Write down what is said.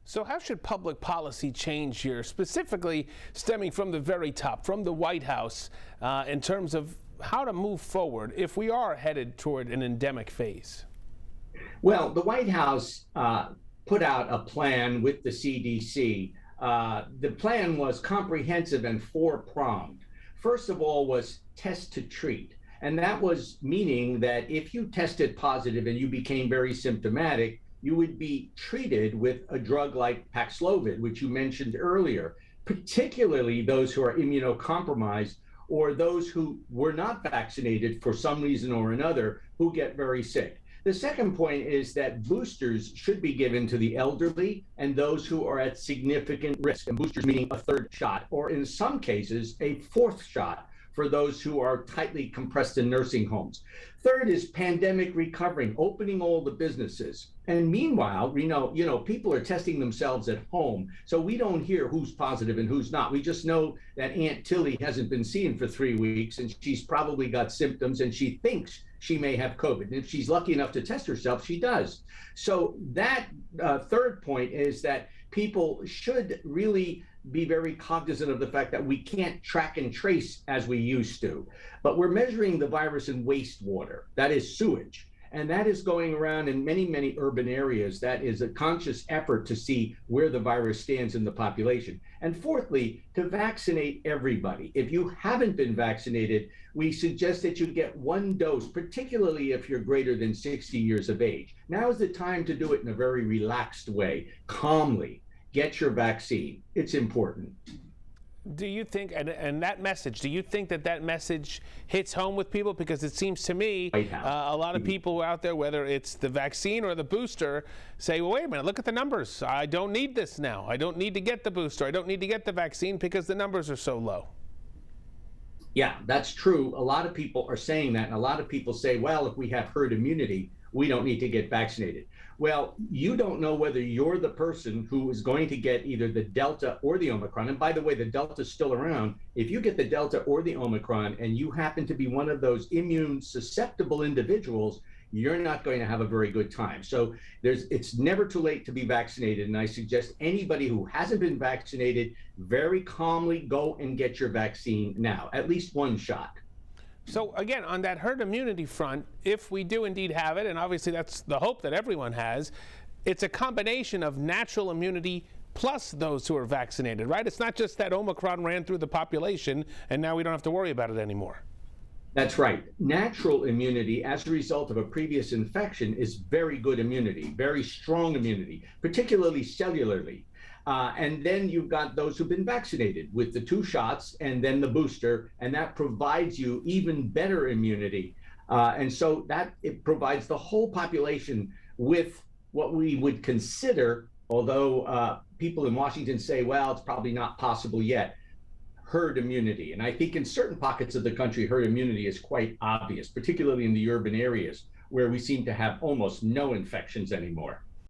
So how should public policy change here, specifically stemming from the very top, from the White House, in terms of how to move forward if we are headed toward an endemic phase? Well, the White House put out a plan with the CDC. The plan was comprehensive and four-pronged. First of all was test to treat. And that was meaning that if you tested positive and you became very symptomatic, you would be treated with a drug like Paxlovid, which you mentioned earlier, particularly those who are immunocompromised or those who were not vaccinated for some reason or another who get very sick. The second point is that boosters should be given to the elderly and those who are at significant risk. And boosters meaning a third shot, or in some cases, a fourth shot for those who are tightly compressed in nursing homes. Third is pandemic recovering, opening all the businesses. And meanwhile, we know, people are testing themselves at home. So we don't hear who's positive and who's not. We just know that Aunt Tilly hasn't been seen for 3 weeks and she's probably got symptoms and she thinks she may have COVID. And if she's lucky enough to test herself, she does. So that third point is that people should really be very cognizant of the fact that we can't track and trace as we used to. But we're measuring the virus in wastewater, that is sewage. And that is going around in many, many urban areas. That is a conscious effort to see where the virus stands in the population. And fourthly, to vaccinate everybody. If you haven't been vaccinated, we suggest that you get one dose, particularly if you're greater than 60 years of age. Now is the time to do it in a very relaxed way, calmly. Get your vaccine. It's important. Do you think, and that message, do you think that message hits home with people? Because it seems to me a lot of people out there, whether it's the vaccine or the booster, say, well, wait a minute, look at the numbers. I don't need this now. I don't need to get the booster. I don't need to get the vaccine because the numbers are so low. Yeah, that's true. A lot of people are saying that. And a lot of people say, well, if we have herd immunity, we don't need to get vaccinated. Well, you don't know whether you're the person who is going to get either the Delta or the Omicron. And by the way, the Delta is still around. If you get the Delta or the Omicron and you happen to be one of those immune susceptible individuals, you're not going to have a very good time. So it's never too late to be vaccinated. And I suggest anybody who hasn't been vaccinated very calmly go and get your vaccine now, at least one shot. So again, on that herd immunity front, if we do indeed have it, and obviously that's the hope that everyone has, it's a combination of natural immunity plus those who are vaccinated, right? It's not just that Omicron ran through the population and now we don't have to worry about it anymore. That's right. Natural immunity as a result of a previous infection is very good immunity, very strong immunity, particularly cellularly. And then you've got those who've been vaccinated with the 2 shots and then the booster, and that provides you even better immunity. And so that it provides the whole population with what we would consider, although people in Washington say, well, it's probably not possible yet, herd immunity. And I think in certain pockets of the country, herd immunity is quite obvious, particularly in the urban areas where we seem to have almost no infections anymore.